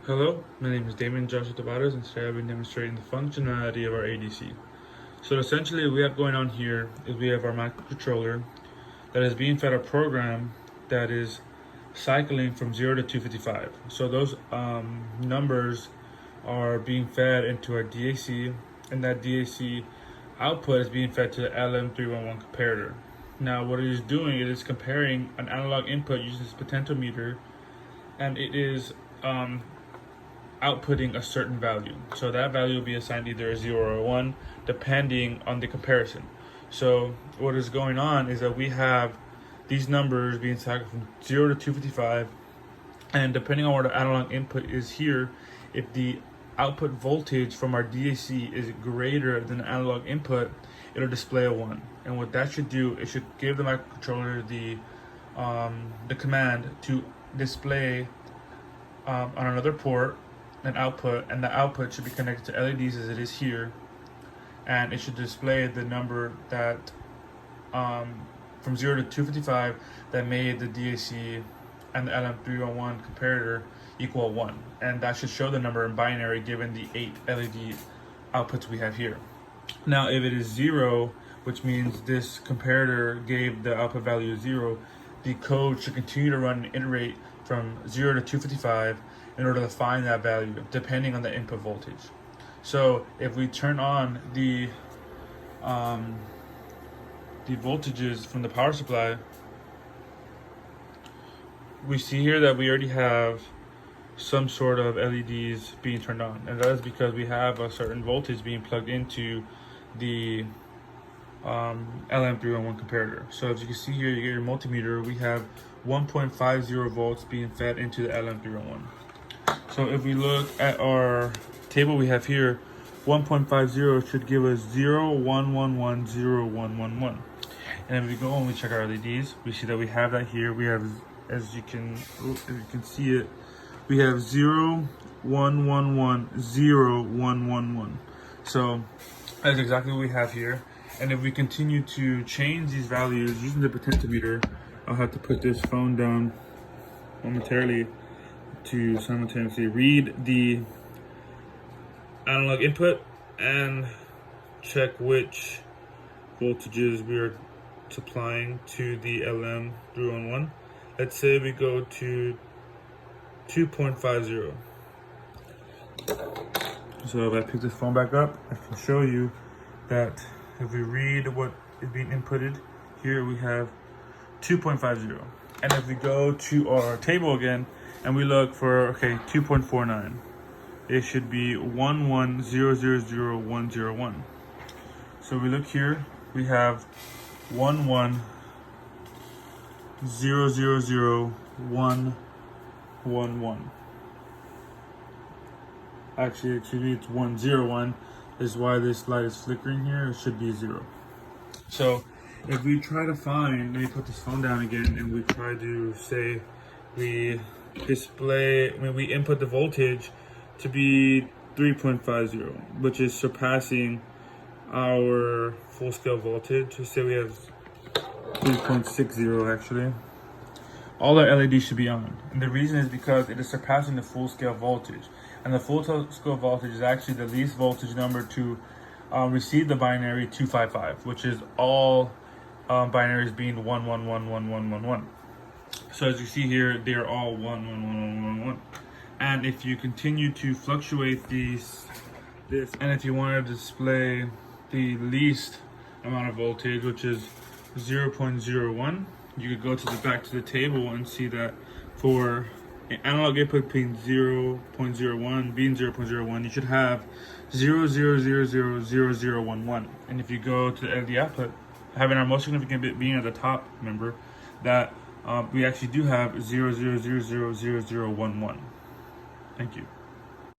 Hello, my name is Damon Joshua Tavares, and today I've been demonstrating the functionality of our ADC. So essentially what we have going on here is we have our microcontroller that is being fed a program that is cycling from 0 to 255. So those numbers are being fed into our DAC, and that DAC output is being fed to the LM311 comparator. Now what it is doing, it is comparing an analog input using this potentiometer, and it is outputting a certain value. So that value will be assigned either a 0 or a 1 depending on the comparison. So what is going on is that we have these numbers being cycled from 0 to 255, and depending on where the analog input is here, if the output voltage from our DAC is greater than the analog input, it'll display a 1. And what that should do, it should give the microcontroller the command to display on another port an output, and the output should be connected to LEDs as it is here, and it should display the number that from 0 to 255 that made the DAC and the LM311 comparator equal 1, and that should show the number in binary given the 8 LED outputs we have here. Now if it is 0, which means this comparator gave the output value 0, the code should continue to run and iterate from 0 to 255 in order to find that value depending on the input voltage. So if we turn on the voltages from the power supply, we see here that we already have some sort of LEDs being turned on, and that is because we have a certain voltage being plugged into the LM311 comparator. So as you can see here, you get your multimeter, we have 1.50 volts being fed into the LM311. So if we look at our table we have here, 1.50 should give us 0, 1, 1, 1, 0, 1, 1, 1. And if we go and we check our LEDs, we see that we have that here. We have, as you can see it, we have 0, 1, 1, 1, 0, 1, 1, 1. So that's exactly what we have here. And if we continue to change these values using the potentiometer, I'll have to put this phone down momentarily to simultaneously read the analog input and check which voltages we are supplying to the LM311. Let's say we go to 2.50. So if I pick this phone back up, I can show you that if we read what is being inputted, here we have 2.50. And if we go to our table again and we look for 2.49, it should be 110000101. So we look here, we have 110000111. Actually, it's 101. Is why this light is flickering here. It should be 0. So if we try to find, let me put this phone down again, and we try to say we input the voltage to be 3.50, which is surpassing our full scale voltage. So say we have 3.60 actually. All our LEDs should be on, and the reason is because it is surpassing the full scale voltage, and the full scale voltage is actually the least voltage number to receive the binary 255, which is all binaries being 1, 1, 1, 1, 1, 1, 1. So as you see here, they are all 1, 1, 1, 1, 1, 1. And if you continue to fluctuate this, and if you want to display the least amount of voltage, which is 0.01, you could go to back to the table and see that for analog input being 0.01, being 0.01, you should have 0.00000011. And if you go to the LED output, having our most significant bit being at the top, remember that we actually do have 0.00000011. Thank you.